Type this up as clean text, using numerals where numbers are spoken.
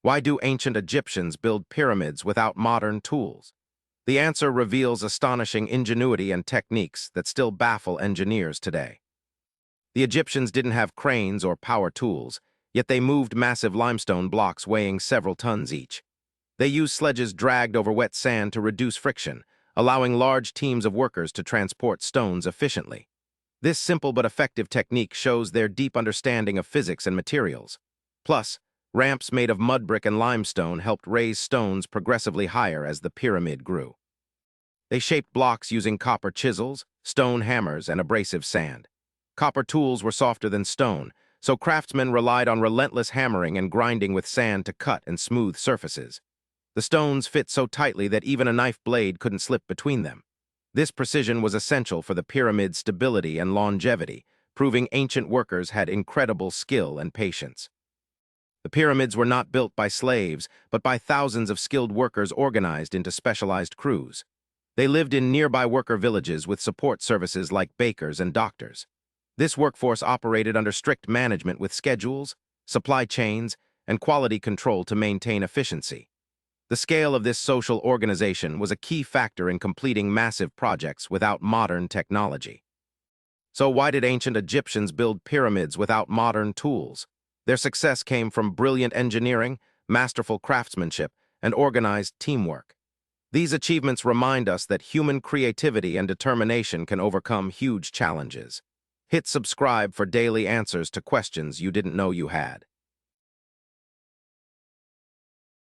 Why do ancient Egyptians build pyramids without modern tools? The answer reveals astonishing ingenuity and techniques that still baffle engineers today. The Egyptians didn't have cranes or power tools, yet they moved massive limestone blocks weighing several tons each. They used sledges dragged over wet sand to reduce friction, allowing large teams of workers to transport stones efficiently. This simple but effective technique shows their deep understanding of physics and materials. Plus, ramps made of mudbrick and limestone helped raise stones progressively higher as the pyramid grew. They shaped blocks using copper chisels, stone hammers, and abrasive sand. Copper tools were softer than stone, so craftsmen relied on relentless hammering and grinding with sand to cut and smooth surfaces. The stones fit so tightly that even a knife blade couldn't slip between them. This precision was essential for the pyramid's stability and longevity, proving ancient workers had incredible skill and patience. The pyramids were not built by slaves, but by thousands of skilled workers organized into specialized crews. They lived in nearby worker villages with support services like bakers and doctors. This workforce operated under strict management with schedules, supply chains, and quality control to maintain efficiency. The scale of this social organization was a key factor in completing massive projects without modern technology. So why did ancient Egyptians build pyramids without modern tools? Their success came from brilliant engineering, masterful craftsmanship, and organized teamwork. These achievements remind us that human creativity and determination can overcome huge challenges. Hit subscribe for daily answers to questions you didn't know you had.